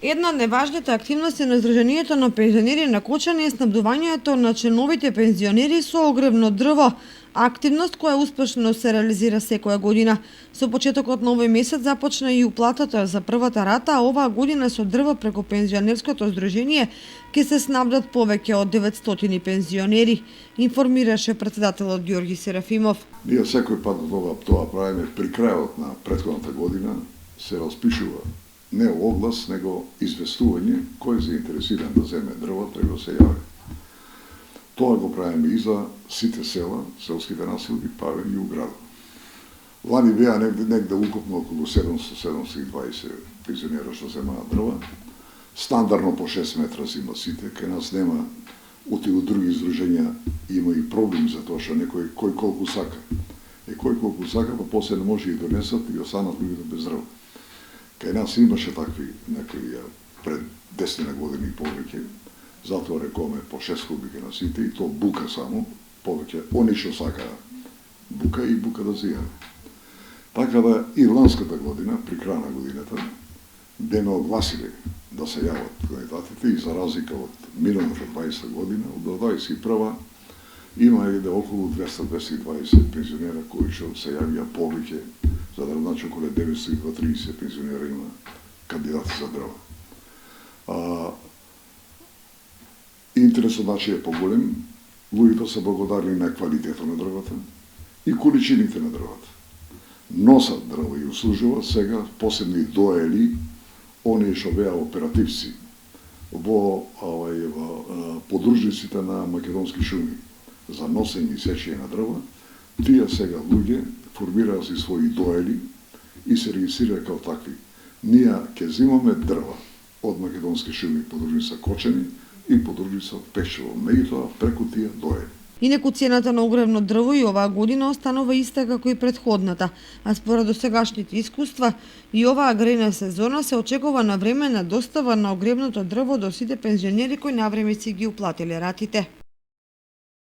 Една од најважните активности на Сдруженијето на пензионери на Кочани е снабдувањето на членовите пензионери со огревно дрво, активност која успешно се реализира секоја година. Со почетокот на овој месец започна и уплатата за првата рата, а оваа година со дрво преку пензионерското здружение ќе се снабдат повеќе од 900 пензионери, информираше председателот Ѓорги Серафимов. Ние секој пат тоа правиме при крајот на претходната година, се распишува не оглас, него известување кој е заинтересиран да земе дрво, тој да се јави. Тоа го правиме и за сите села, селските населби, па и у градот. Лани беа негде укупно околу 700-720 пензионера што земаат дрва. Стандардно по 6 метра зима сите, кај нас нема, у други издруженија има и проблем за тоа што некој кој колку сака. Кој колку сака, па после не може и донесат и останат луѓето без дрва. Кај нас имаше такви некои пред 10 години и повеќе, затоа рековме по 6 кубика на сите и то бука само, повеќе они што сакаа бука и бука да зија. Така да и ланската година, при крај на годината, беме огласили да се јават кандидатите и за разлика од миналата 20 година, од 21 има и околу 200-220 пензионера кои што се јавија повеќе, за да значи околу 930 пензионера има кандидати за дрва. Интересот значи е поголем, луѓето се благодарни на квалитетот на дрвата и количините на дрвата. Носат дрва и услужува сега посебни доели, оние што беа оперативци во подружниците на македонски шуми за носење и сечење на дрва, тие сега луѓе формираа си своји доели и се регистрира као такви. Ние ќе земаме дрва од македонски шуми, подружница Кочани и подружница Пешево, меѓутоа преку тие доели. Инаку цената на огревно дрво и оваа година останува иста како и претходната, а според досегашните искуства и оваа грејна сезона се очекува на време на достава на огревното дрво до сите пензионери кои навреме си ги уплатиле ратите.